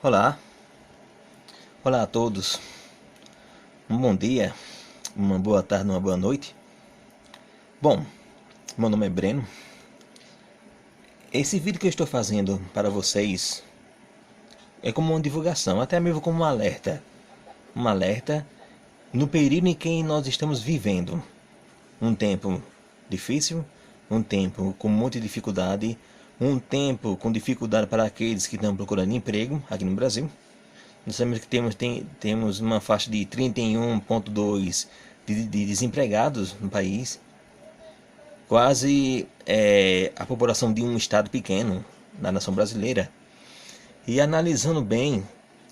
Olá, olá a todos. Um bom dia, uma boa tarde, uma boa noite. Bom, meu nome é Breno. Esse vídeo que eu estou fazendo para vocês é como uma divulgação, até mesmo como um alerta. Um alerta no período em que nós estamos vivendo. Um tempo difícil, um tempo com muita dificuldade, um tempo com dificuldade para aqueles que estão procurando emprego aqui no Brasil. Nós sabemos que temos uma faixa de 31,2 de desempregados no país, quase a população de um estado pequeno na nação brasileira. E analisando bem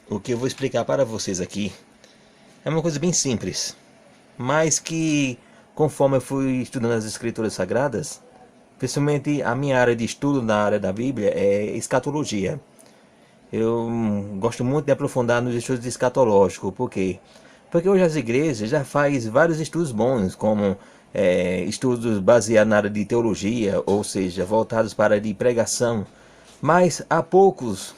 o que eu vou explicar para vocês aqui, é uma coisa bem simples, mas que conforme eu fui estudando as escrituras sagradas, principalmente a minha área de estudo na área da Bíblia é escatologia. Eu gosto muito de aprofundar nos estudos escatológicos. Por quê? Porque hoje as igrejas já fazem vários estudos bons, como estudos baseados na área de teologia, ou seja, voltados para a área de pregação. Mas há poucos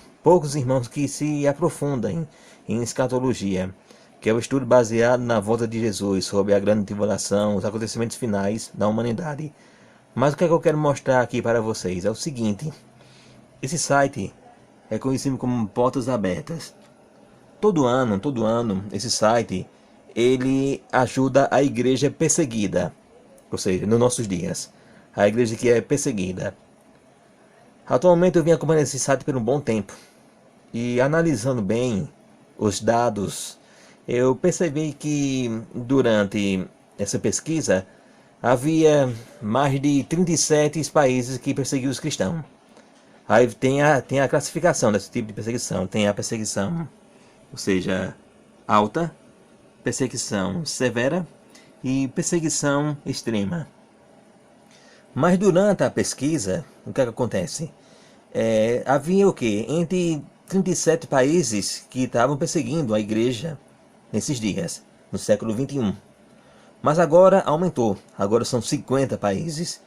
irmãos que se aprofundam em escatologia, que é o estudo baseado na volta de Jesus, sobre a grande tribulação, os acontecimentos finais da humanidade. Mas o que é que eu quero mostrar aqui para vocês é o seguinte: esse site é conhecido como Portas Abertas. Todo ano, esse site ele ajuda a igreja perseguida, ou seja, nos nossos dias, a igreja que é perseguida. Atualmente eu vim acompanhando esse site por um bom tempo e analisando bem os dados, eu percebi que durante essa pesquisa havia mais de 37 países que perseguiam os cristãos. Aí tem a classificação desse tipo de perseguição. Tem a perseguição, ou seja, alta, perseguição severa e perseguição extrema. Mas durante a pesquisa, o que é que acontece? Havia o quê? Entre 37 países que estavam perseguindo a igreja nesses dias, no século 21. Mas agora aumentou. Agora são 50 países.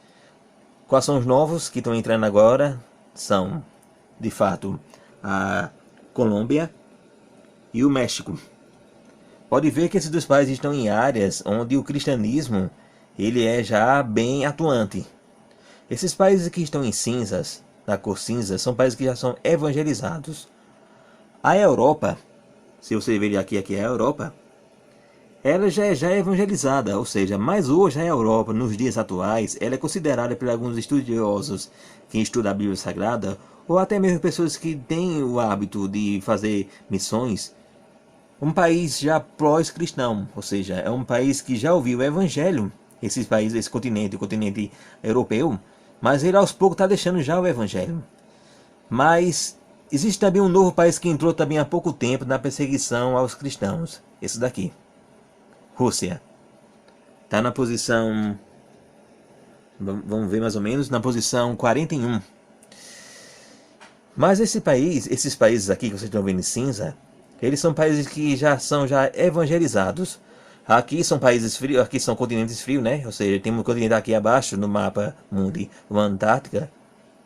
Quais são os novos que estão entrando agora? São, de fato, a Colômbia e o México. Pode ver que esses dois países estão em áreas onde o cristianismo ele é já bem atuante. Esses países que estão em cinzas, na cor cinza, são países que já são evangelizados. A Europa, se você ver aqui é a Europa, ela já é evangelizada, ou seja, mas hoje a Europa, nos dias atuais, ela é considerada por alguns estudiosos que estudam a Bíblia Sagrada, ou até mesmo pessoas que têm o hábito de fazer missões, um país já pós-cristão, ou seja, é um país que já ouviu o Evangelho, esses países, esse continente, o continente europeu, mas ele aos poucos está deixando já o Evangelho. Mas existe também um novo país que entrou também há pouco tempo na perseguição aos cristãos, esse daqui. Rússia. Está na posição, vamos ver mais ou menos, na posição 41. Mas esses países aqui que vocês estão vendo em cinza, eles são países que já são evangelizados. Aqui são países frios, aqui são continentes frios, né? Ou seja, tem um continente aqui abaixo no mapa mundi, o Antártica,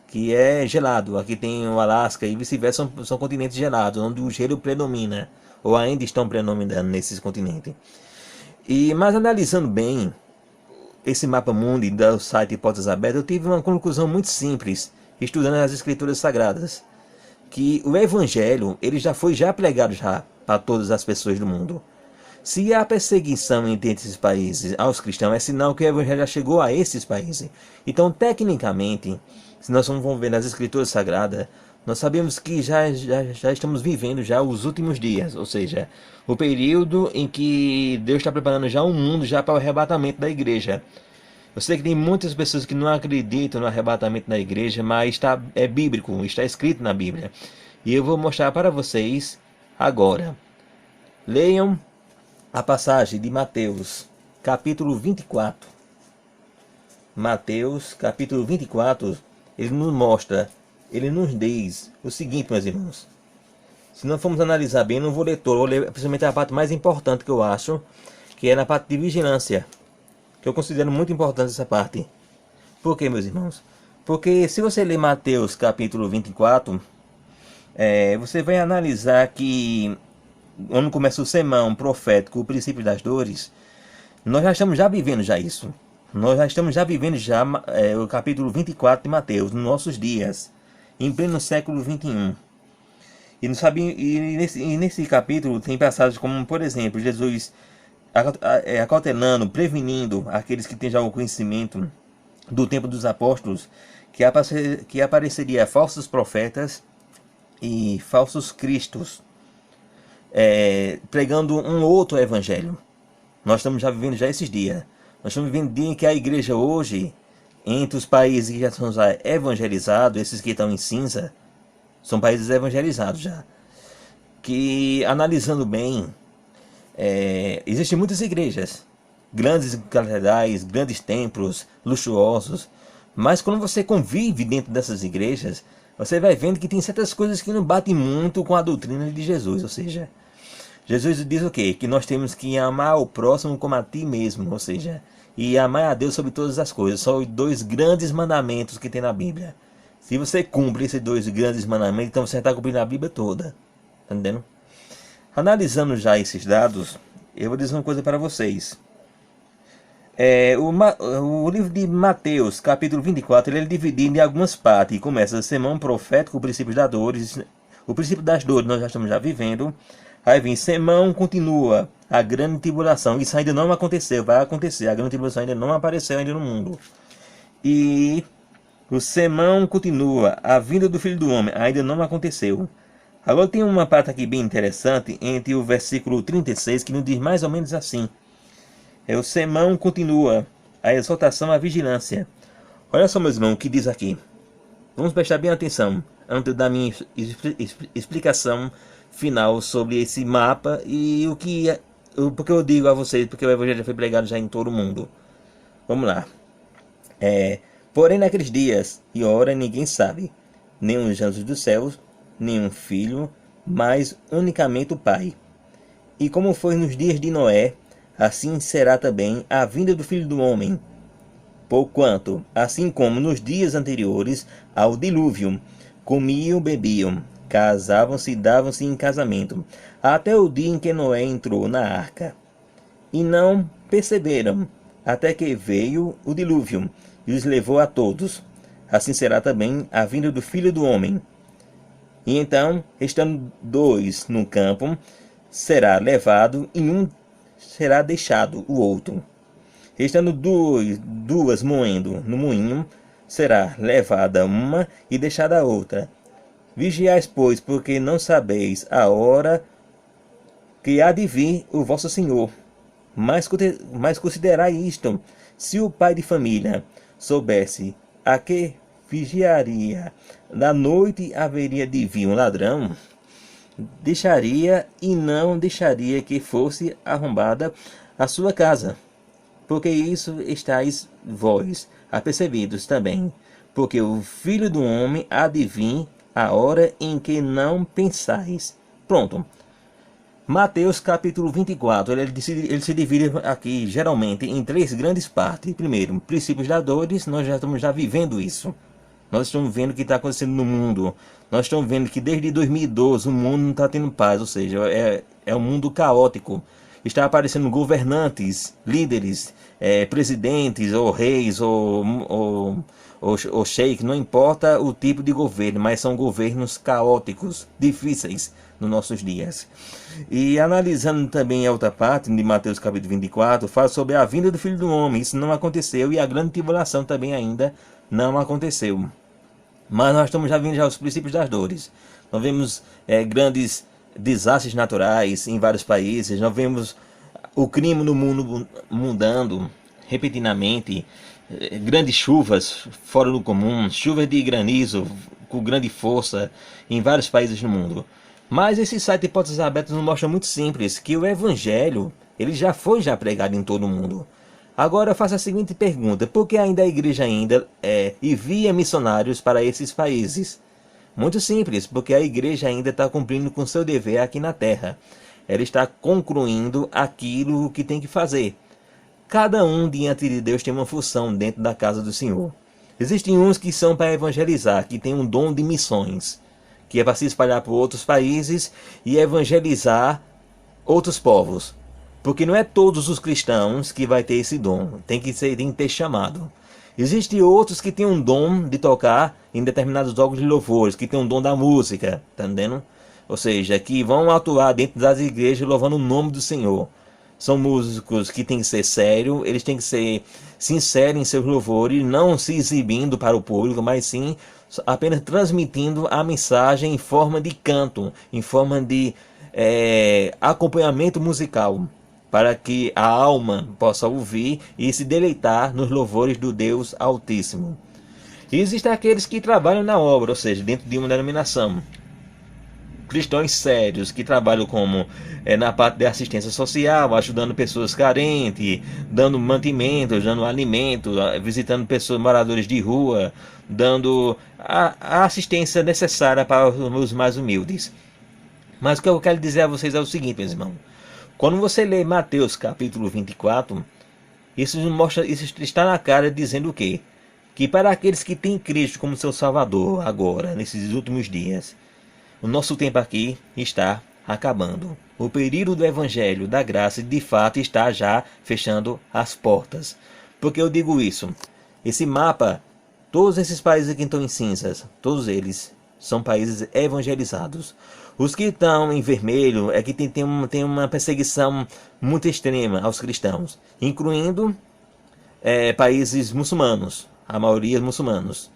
que é gelado. Aqui tem o Alasca e vice-versa, são continentes gelados, onde o gelo predomina, ou ainda estão predominando nesses continentes. Mas analisando bem esse mapa mundi do site Portas Abertas, eu tive uma conclusão muito simples, estudando as escrituras sagradas, que o evangelho ele já foi pregado para todas as pessoas do mundo. Se há perseguição entre esses países aos cristãos, é sinal que o evangelho já chegou a esses países. Então, tecnicamente, se nós vamos ver nas escrituras sagradas, nós sabemos que já estamos vivendo já os últimos dias, ou seja, o período em que Deus está preparando já o mundo já para o arrebatamento da igreja. Eu sei que tem muitas pessoas que não acreditam no arrebatamento da igreja, mas é bíblico, está escrito na Bíblia. E eu vou mostrar para vocês agora. Leiam a passagem de Mateus, capítulo 24. Mateus, capítulo 24, ele nos mostra, ele nos diz o seguinte, meus irmãos. Se não formos analisar bem, não vou ler todo, vou ler principalmente a parte mais importante que eu acho, que é na parte de vigilância, que eu considero muito importante essa parte. Por quê, meus irmãos? Porque se você ler Mateus capítulo 24, Você vai analisar que quando começa o sermão profético, o princípio das dores, nós já estamos já vivendo já isso. Nós já estamos já vivendo já o capítulo 24 de Mateus, nos nossos dias, em pleno século 21. E nesse capítulo tem passagens como, por exemplo, Jesus acautelando, prevenindo aqueles que têm já o conhecimento do tempo dos apóstolos, que apareceria falsos profetas e falsos cristos, pregando um outro evangelho. Nós estamos já vivendo já esses dias. Nós estamos vivendo dia em que a igreja hoje, entre os países que já são evangelizados, esses que estão em cinza, são países evangelizados já. Que, analisando bem, existem muitas igrejas, grandes catedrais, grandes templos, luxuosos. Mas quando você convive dentro dessas igrejas, você vai vendo que tem certas coisas que não batem muito com a doutrina de Jesus. Ou seja, Jesus diz o quê? Que nós temos que amar o próximo como a ti mesmo. Ou seja, e amar a Deus sobre todas as coisas. São os dois grandes mandamentos que tem na Bíblia. Se você cumpre esses dois grandes mandamentos, então você está cumprindo a Bíblia toda. Tá entendendo? Analisando já esses dados, eu vou dizer uma coisa para vocês. O livro de Mateus, capítulo 24, ele é dividido em algumas partes. Começa o sermão profético, o princípio das dores. O princípio das dores nós já estamos já vivendo. Aí vem sermão, continua a grande tribulação. Isso ainda não aconteceu, vai acontecer. A grande tribulação ainda não apareceu ainda no mundo. E o sermão continua, a vinda do Filho do Homem ainda não aconteceu. Agora tem uma parte aqui bem interessante, entre o versículo 36, que nos diz mais ou menos assim. O sermão continua, a exortação à vigilância. Olha só, meus irmãos, o que diz aqui. Vamos prestar bem atenção, antes da minha explicação final sobre esse mapa e porque eu digo a vocês, porque o evangelho já foi pregado já em todo o mundo. Vamos lá. Porém, naqueles dias e hora ninguém sabe, nem os anjos dos céus, nem um filho, mas unicamente o Pai. E como foi nos dias de Noé, assim será também a vinda do Filho do Homem. Porquanto, assim como nos dias anteriores ao dilúvio, comiam, bebiam, casavam-se e davam-se em casamento, até o dia em que Noé entrou na arca. E não perceberam, até que veio o dilúvio, e os levou a todos. Assim será também a vinda do Filho do Homem. E então, estando dois no campo, será levado e um será deixado o outro. Estando duas moendo no moinho, será levada uma e deixada a outra. Vigiais, pois, porque não sabeis a hora que há de vir o vosso Senhor. Mas considerai isto: se o pai de família soubesse a que vigiaria, da noite haveria de vir um ladrão, deixaria e não deixaria que fosse arrombada a sua casa. Porque isso estáis vós apercebidos também, porque o Filho do Homem há de vir a hora em que não pensais. Pronto. Mateus capítulo 24, ele se divide aqui geralmente em três grandes partes. Primeiro, princípios da dores, nós já estamos vivendo isso. Nós estamos vendo o que está acontecendo no mundo. Nós estamos vendo que desde 2012 o mundo não está tendo paz, ou seja, é um mundo caótico. Está aparecendo governantes, líderes, presidentes, ou reis, ou sheik, não importa o tipo de governo, mas são governos caóticos, difíceis nos nossos dias. E analisando também a outra parte de Mateus capítulo 24, fala sobre a vinda do Filho do Homem. Isso não aconteceu e a grande tribulação também ainda não aconteceu. Mas nós estamos já vendo já os princípios das dores. Nós vemos grandes desastres naturais em vários países. Nós vemos o crime no mundo mudando repentinamente. Grandes chuvas fora do comum, chuvas de granizo com grande força em vários países do mundo. Mas esse site de Hipóteses Abertas nos mostra muito simples que o evangelho ele já foi pregado em todo o mundo. Agora eu faço a seguinte pergunta: por que ainda a igreja envia missionários para esses países? Muito simples, porque a igreja ainda está cumprindo com seu dever aqui na terra. Ela está concluindo aquilo que tem que fazer. Cada um diante de Deus tem uma função dentro da casa do Senhor. Existem uns que são para evangelizar, que têm um dom de missões, que é para se espalhar por outros países e evangelizar outros povos. Porque não é todos os cristãos que vai ter esse dom, tem que ter chamado. Existem outros que têm um dom de tocar em determinados órgãos de louvores, que têm um dom da música, tá entendendo? Ou seja, que vão atuar dentro das igrejas louvando o nome do Senhor. São músicos que têm que ser sérios, eles têm que ser sinceros em seus louvores, não se exibindo para o público, mas sim apenas transmitindo a mensagem em forma de canto, em forma de acompanhamento musical, para que a alma possa ouvir e se deleitar nos louvores do Deus Altíssimo. E existem aqueles que trabalham na obra, ou seja, dentro de uma denominação. Cristãos sérios que trabalham como na parte de assistência social, ajudando pessoas carentes, dando mantimentos, dando alimento, visitando pessoas moradores de rua, dando a assistência necessária para os mais humildes. Mas o que eu quero dizer a vocês é o seguinte, meus irmãos. Quando você lê Mateus capítulo 24, isso está na cara dizendo o quê? Que para aqueles que têm Cristo como seu Salvador agora, nesses últimos dias, o nosso tempo aqui está acabando. O período do Evangelho da Graça de fato está já fechando as portas. Por que eu digo isso? Esse mapa, todos esses países que estão em cinzas, todos eles são países evangelizados. Os que estão em vermelho é que tem uma perseguição muito extrema aos cristãos, incluindo países muçulmanos, a maioria muçulmanos.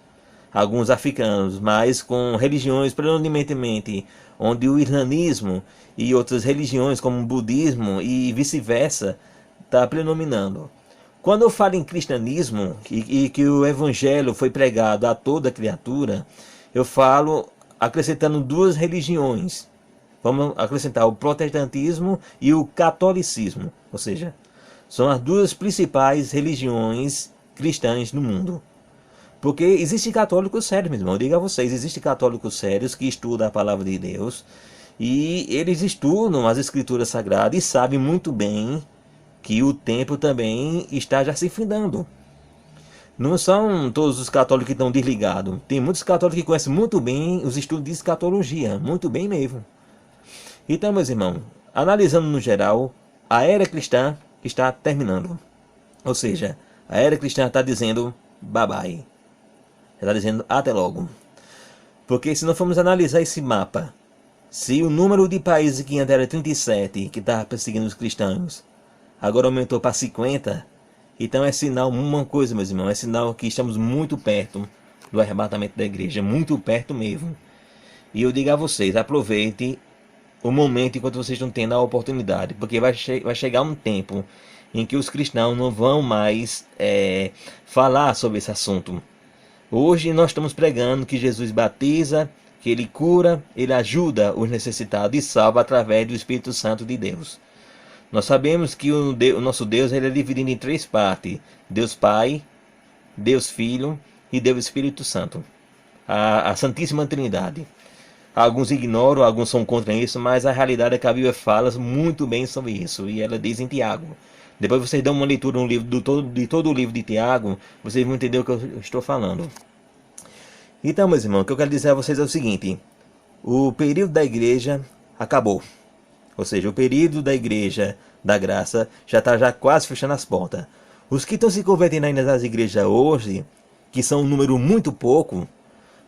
Alguns africanos, mas com religiões predominantemente, onde o islamismo e outras religiões como o budismo e vice-versa está predominando. Quando eu falo em cristianismo e que o evangelho foi pregado a toda criatura, eu falo acrescentando duas religiões. Vamos acrescentar o protestantismo e o catolicismo, ou seja, são as duas principais religiões cristãs no mundo. Porque existem católicos sérios, meu irmão. Eu digo a vocês, existem católicos sérios que estudam a palavra de Deus e eles estudam as escrituras sagradas e sabem muito bem que o tempo também está já se findando. Não são todos os católicos que estão desligados. Tem muitos católicos que conhecem muito bem os estudos de escatologia, muito bem mesmo. Então, meus irmãos, analisando no geral, a era cristã está terminando. Ou seja, a era cristã está dizendo bye bye. Está dizendo até logo. Porque se nós formos analisar esse mapa, se o número de países que antes era 37, que estava perseguindo os cristãos, agora aumentou para 50, então é sinal, uma coisa, meus irmãos, é sinal que estamos muito perto do arrebatamento da igreja, muito perto mesmo. E eu digo a vocês, aproveite o momento enquanto vocês estão tendo a oportunidade, porque vai chegar um tempo em que os cristãos não vão mais falar sobre esse assunto. Hoje nós estamos pregando que Jesus batiza, que Ele cura, Ele ajuda os necessitados e salva através do Espírito Santo de Deus. Nós sabemos que o nosso Deus ele é dividido em três partes: Deus Pai, Deus Filho e Deus Espírito Santo. A Santíssima Trindade. Alguns ignoram, alguns são contra isso, mas a realidade é que a Bíblia fala muito bem sobre isso. E ela diz em Tiago. Depois vocês dão uma leitura no livro, de todo o livro de Tiago, vocês vão entender o que eu estou falando. Então, meus irmãos, o que eu quero dizer a vocês é o seguinte: o período da igreja acabou. Ou seja, o período da igreja da graça já está quase fechando as portas. Os que estão se convertendo ainda nas igrejas hoje, que são um número muito pouco,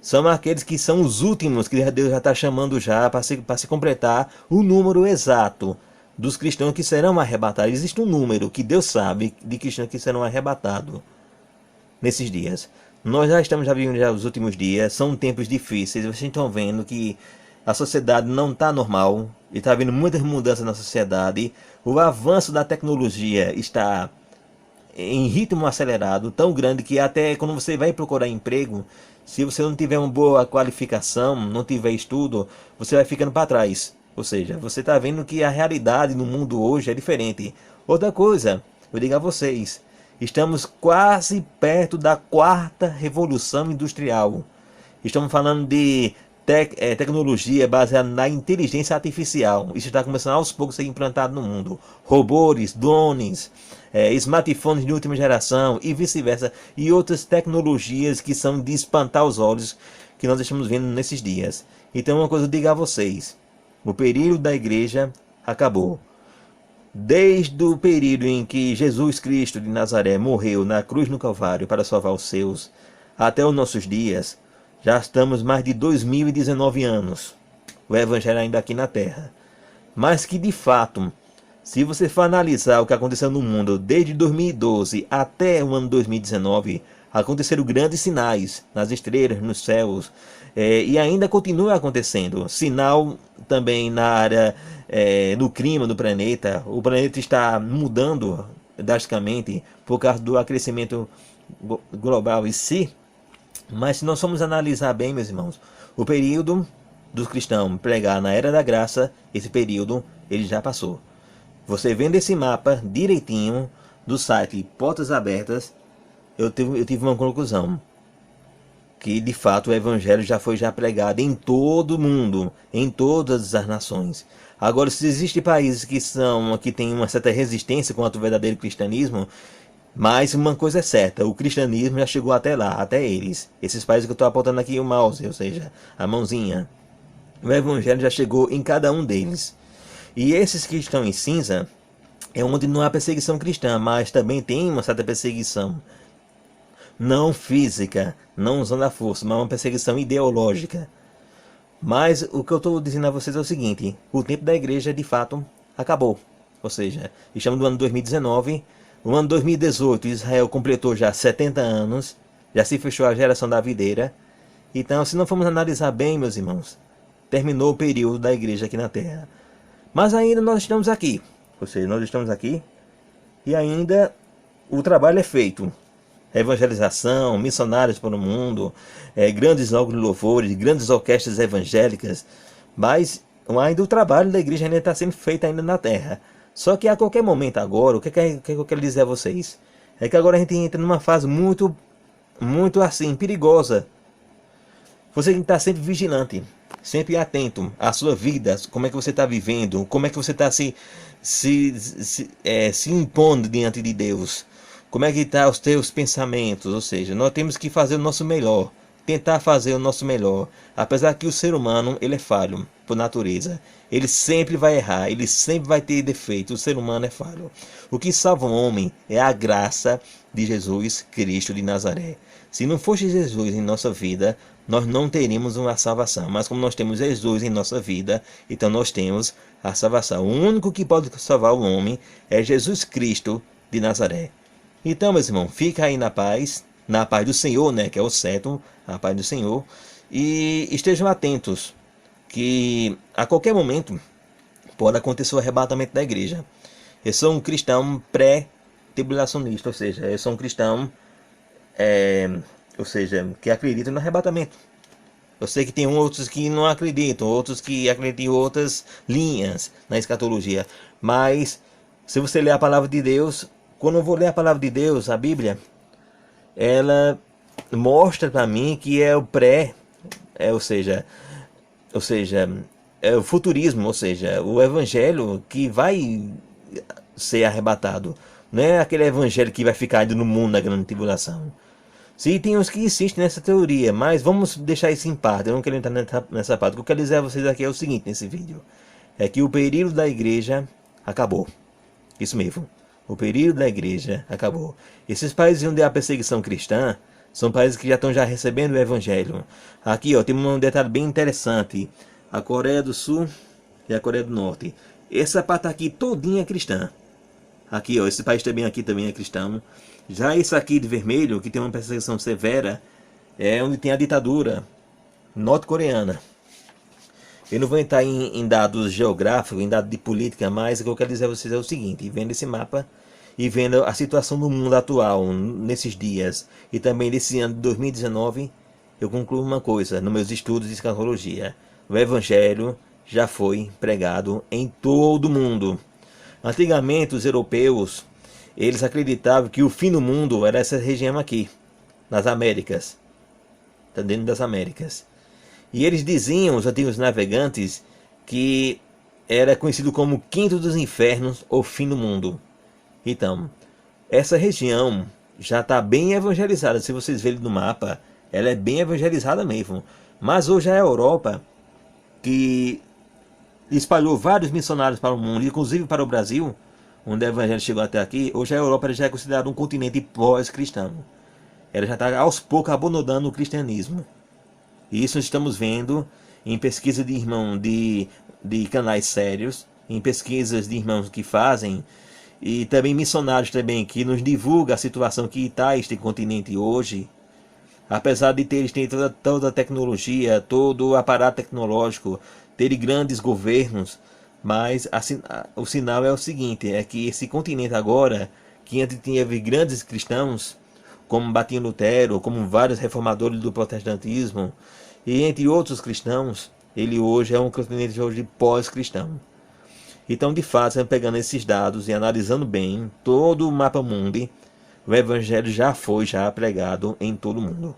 são aqueles que são os últimos, que Deus já está chamando já para se completar o número exato dos cristãos que serão arrebatados. Existe um número que Deus sabe de cristãos que serão arrebatados nesses dias. Nós já estamos vivendo os últimos dias, são tempos difíceis. Vocês estão vendo que a sociedade não está normal, e está havendo muitas mudanças na sociedade. O avanço da tecnologia está em ritmo acelerado, tão grande que até quando você vai procurar emprego, se você não tiver uma boa qualificação, não tiver estudo, você vai ficando para trás. Ou seja, você está vendo que a realidade no mundo hoje é diferente. Outra coisa, eu digo a vocês, estamos quase perto da quarta revolução industrial. Estamos falando de tecnologia baseada na inteligência artificial. Isso está começando aos poucos a ser implantado no mundo. Robôs, drones, smartphones de última geração e vice-versa. E outras tecnologias que são de espantar os olhos, que nós estamos vendo nesses dias. Então uma coisa eu digo a vocês, o período da igreja acabou. Desde o período em que Jesus Cristo de Nazaré morreu na cruz no Calvário para salvar os seus, até os nossos dias, já estamos mais de 2019 anos, o Evangelho ainda aqui na Terra. Mas que de fato, se você for analisar o que aconteceu no mundo desde 2012 até o ano 2019, aconteceram grandes sinais nas estrelas, nos céus, e ainda continua acontecendo. Sinal também na área do clima do planeta. O planeta está mudando drasticamente por causa do aquecimento global em si. Mas se nós formos analisar bem, meus irmãos, o período dos cristãos pregar na Era da Graça, esse período ele já passou. Você vendo esse mapa direitinho do site Portas Abertas, eu tive uma conclusão. Que de fato o Evangelho já foi pregado em todo o mundo, em todas as nações. Agora, se existem países que têm uma certa resistência contra o verdadeiro cristianismo, mas uma coisa é certa, o cristianismo já chegou até lá, até eles. Esses países que eu estou apontando aqui o mouse, ou seja, a mãozinha. O Evangelho já chegou em cada um deles. E esses que estão em cinza é onde não há perseguição cristã, mas também tem uma certa perseguição. Não física, não usando a força, mas uma perseguição ideológica. Mas o que eu estou dizendo a vocês é o seguinte, o tempo da igreja de fato acabou. Ou seja, estamos no ano 2019, no ano 2018 Israel completou já 70 anos, já se fechou a geração da videira. Então, se não formos analisar bem, meus irmãos, terminou o período da igreja aqui na Terra. Mas ainda nós estamos aqui, ou seja, nós estamos aqui e ainda o trabalho é feito. Evangelização, missionários para o mundo, grandes órgãos de louvores, grandes orquestras evangélicas, mas ainda o trabalho da igreja ainda está sendo feito ainda na terra. Só que a qualquer momento agora, o que eu quero dizer a vocês? É que agora a gente entra numa fase muito assim, perigosa. Você tem que estar sempre vigilante, sempre atento à sua vida, como é que você está vivendo, como é que você está se impondo diante de Deus. Como é que está os teus pensamentos? Ou seja, nós temos que fazer o nosso melhor. Tentar fazer o nosso melhor. Apesar que o ser humano, ele é falho, por natureza. Ele sempre vai errar, ele sempre vai ter defeito. O ser humano é falho. O que salva o homem é a graça de Jesus Cristo de Nazaré. Se não fosse Jesus em nossa vida, nós não teríamos uma salvação. Mas como nós temos Jesus em nossa vida, então nós temos a salvação. O único que pode salvar o homem é Jesus Cristo de Nazaré. Então, meus irmãos, fica aí na paz do Senhor, né, que é o sétimo, a paz do Senhor, e estejam atentos, que a qualquer momento pode acontecer o arrebatamento da igreja. Eu sou um cristão pré-tribulacionista, ou seja, eu sou um cristão, que acredita no arrebatamento. Eu sei que tem outros que não acreditam, outros que acreditam em outras linhas na escatologia, mas se você ler a palavra de Deus, quando eu vou ler a palavra de Deus, a Bíblia, ela mostra para mim que é o é o futurismo, ou seja, o evangelho que vai ser arrebatado. Não é aquele evangelho que vai ficar no mundo na grande tribulação. Sim, tem uns que insistem nessa teoria, mas vamos deixar isso em parte. Eu não quero entrar nessa parte. O que eu quero dizer a vocês aqui é o seguinte nesse vídeo. É que o período da igreja acabou. Isso mesmo. O período da igreja acabou. Esses países onde há perseguição cristã são países que já estão recebendo o evangelho. Aqui, ó, tem um detalhe bem interessante. A Coreia do Sul e a Coreia do Norte. Essa parte aqui todinha é cristã. Aqui, ó, esse país também é cristão. Já esse aqui de vermelho, que tem uma perseguição severa, é onde tem a ditadura norte-coreana. Eu não vou entrar em dados geográficos, em dados de política, mas o que eu quero dizer a vocês é o seguinte: vendo esse mapa e vendo a situação do mundo atual nesses dias e também nesse ano de 2019, eu concluo uma coisa nos meus estudos de escatologia: o evangelho já foi pregado em todo o mundo. Antigamente os europeus, eles acreditavam que o fim do mundo era essa região aqui, nas Américas, tá dentro das Américas. E eles diziam, os antigos navegantes, que era conhecido como o quinto dos infernos ou fim do mundo. Então, essa região já está bem evangelizada. Se vocês verem no mapa, ela é bem evangelizada mesmo. Mas hoje a Europa que espalhou vários missionários para o mundo, inclusive para o Brasil, onde o evangelho chegou até aqui. Hoje a Europa já é considerada um continente pós-cristão. Ela já está aos poucos abandonando o cristianismo. E isso estamos vendo em pesquisa de irmãos de canais sérios, em pesquisas de irmãos que fazem, e também missionários também que nos divulgam a situação que está este continente hoje. Apesar de terem toda a tecnologia, todo o aparato tecnológico, terem grandes governos, mas o sinal é o seguinte, é que esse continente agora, que antes tinha grandes cristãos, como Martinho Lutero, como vários reformadores do protestantismo, e entre outros cristãos, ele hoje é um continente hoje pós-cristão. Então, de fato, pegando esses dados e analisando bem todo o mapa mundi, o evangelho já foi pregado em todo o mundo.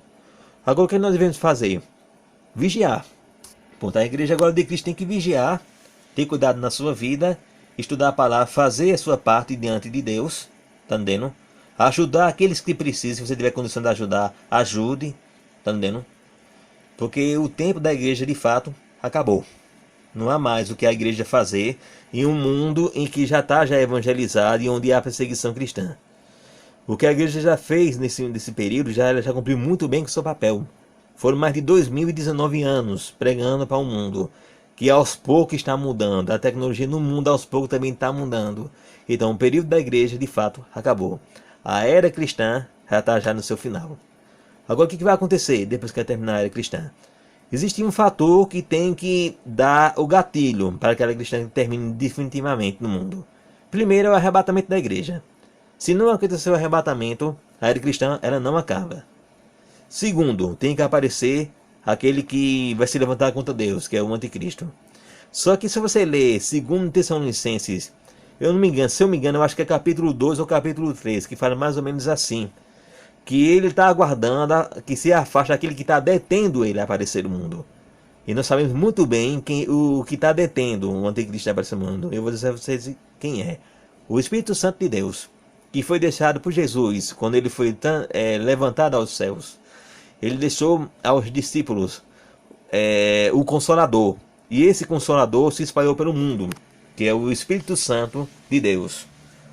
Agora o que nós devemos fazer? Vigiar. Ponto. A igreja agora de Cristo tem que vigiar, ter cuidado na sua vida, estudar a palavra, fazer a sua parte diante de Deus, tá entendendo? Ajudar aqueles que precisam, se você tiver condição de ajudar, ajude, tá entendendo? Porque o tempo da igreja de fato acabou. Não há mais o que a igreja fazer em um mundo em que já está evangelizado e onde há perseguição cristã. O que a igreja já fez nesse período, ela já cumpriu muito bem com o seu papel. Foram mais de 2019 anos pregando para o mundo, que aos poucos está mudando. A tecnologia no mundo aos poucos também está mudando. Então o período da igreja de fato acabou. A era cristã já está no seu final. Agora o que vai acontecer depois que terminar a era cristã? Existe um fator que tem que dar o gatilho para que a era cristã termine definitivamente no mundo. Primeiro é o arrebatamento da igreja. Se não acontecer o arrebatamento, a era cristã ela não acaba. Segundo, tem que aparecer aquele que vai se levantar contra Deus, que é o anticristo. Só que se você ler 2 Tessalonicenses, eu não me engano, se eu me engano, eu acho que é capítulo 2 ou capítulo 3, que fala mais ou menos assim, que ele está aguardando que se afaste aquele que está detendo ele a aparecer no mundo. E nós sabemos muito bem o que está detendo o anticristo a aparecer no mundo. Eu vou dizer a vocês quem é. O Espírito Santo de Deus, que foi deixado por Jesus quando ele foi levantado aos céus. Ele deixou aos discípulos o Consolador. E esse Consolador se espalhou pelo mundo, que é o Espírito Santo de Deus.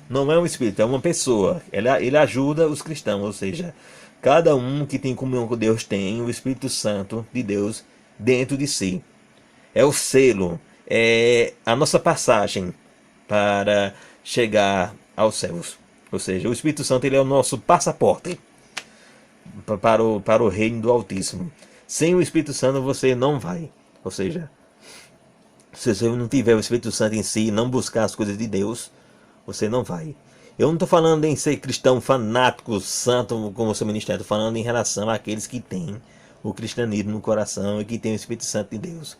Não é um espírito, é uma pessoa. Ele ajuda os cristãos, ou seja, cada um que tem comunhão com Deus tem o Espírito Santo de Deus dentro de si. É o selo, é a nossa passagem para chegar aos céus. Ou seja, o Espírito Santo ele é o nosso passaporte para o reino do Altíssimo. Sem o Espírito Santo você não vai. Ou seja, se você não tiver o Espírito Santo em si, não buscar as coisas de Deus, você não vai. Eu não estou falando em ser cristão fanático, santo, como o seu ministério. Estou falando em relação àqueles que têm o cristianismo no coração e que têm o Espírito Santo de Deus.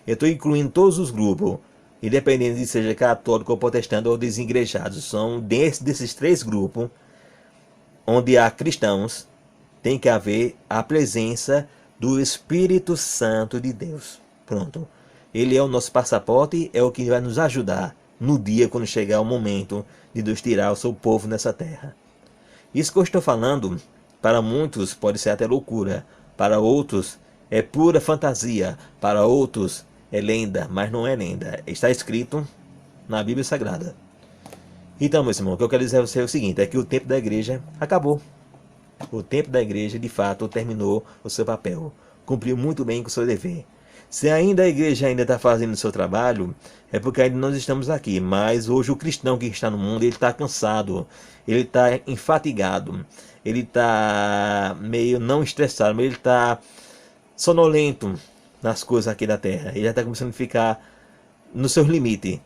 Eu estou incluindo todos os grupos, independente de seja católico ou protestante ou desigrejados. São desses 3 grupos, onde há cristãos, tem que haver a presença do Espírito Santo de Deus. Pronto. Ele é o nosso passaporte, é o que vai nos ajudar no dia quando chegar o momento de Deus tirar o seu povo nessa terra. Isso que eu estou falando, para muitos pode ser até loucura, para outros é pura fantasia, para outros é lenda, mas não é lenda. Está escrito na Bíblia Sagrada. Então, meu irmão, o que eu quero dizer a você é o seguinte, é que o tempo da igreja acabou. O tempo da igreja, de fato, terminou o seu papel. Cumpriu muito bem com o seu dever. Se ainda a igreja ainda está fazendo o seu trabalho, é porque ainda nós estamos aqui. Mas hoje o cristão que está no mundo, ele está cansado, ele está enfatigado, ele está meio não estressado, mas ele está sonolento nas coisas aqui da terra. Ele já está começando a ficar no seu limite.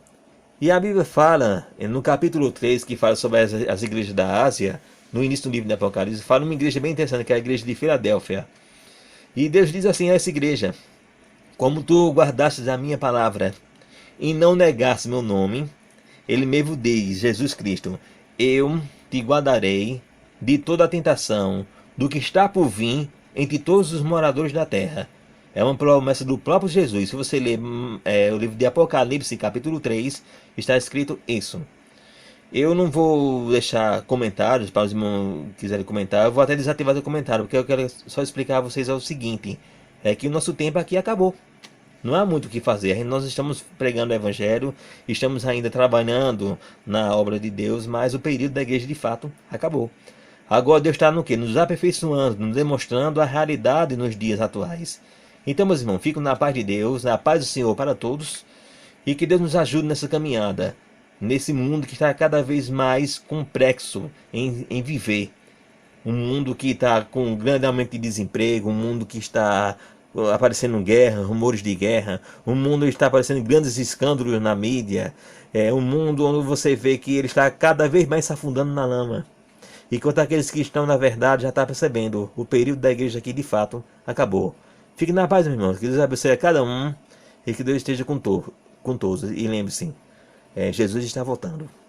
E a Bíblia fala, no capítulo 3, que fala sobre as igrejas da Ásia, no início do livro de Apocalipse, fala uma igreja bem interessante, que é a igreja de Filadélfia. E Deus diz assim a essa igreja: como tu guardastes a minha palavra e não negaste meu nome, ele mesmo diz, Jesus Cristo, eu te guardarei de toda a tentação do que está por vir entre todos os moradores da terra. É uma promessa do próprio Jesus. Se você ler o livro de Apocalipse, capítulo 3, está escrito isso. Eu não vou deixar comentários para os irmãos que quiserem comentar. Eu vou até desativar o comentário, porque eu quero só explicar a vocês o seguinte: é que o nosso tempo aqui acabou. Não há muito o que fazer. Nós estamos pregando o Evangelho, estamos ainda trabalhando na obra de Deus, mas o período da igreja de fato acabou. Agora Deus está no quê? Nos aperfeiçoando, nos demonstrando a realidade nos dias atuais. Então, meus irmãos, fico na paz de Deus, na paz do Senhor para todos, e que Deus nos ajude nessa caminhada, nesse mundo que está cada vez mais complexo em viver. Um mundo que está com um grande aumento de desemprego, um mundo que está aparecendo guerra, rumores de guerra, um mundo que está aparecendo grandes escândalos na mídia, um mundo onde você vê que ele está cada vez mais se afundando na lama. Enquanto aqueles que estão na verdade já estão percebendo, o período da igreja aqui de fato acabou. Fique na paz, meus irmãos, que Deus abençoe a cada um e que Deus esteja com todos. E lembre-se, Jesus está voltando.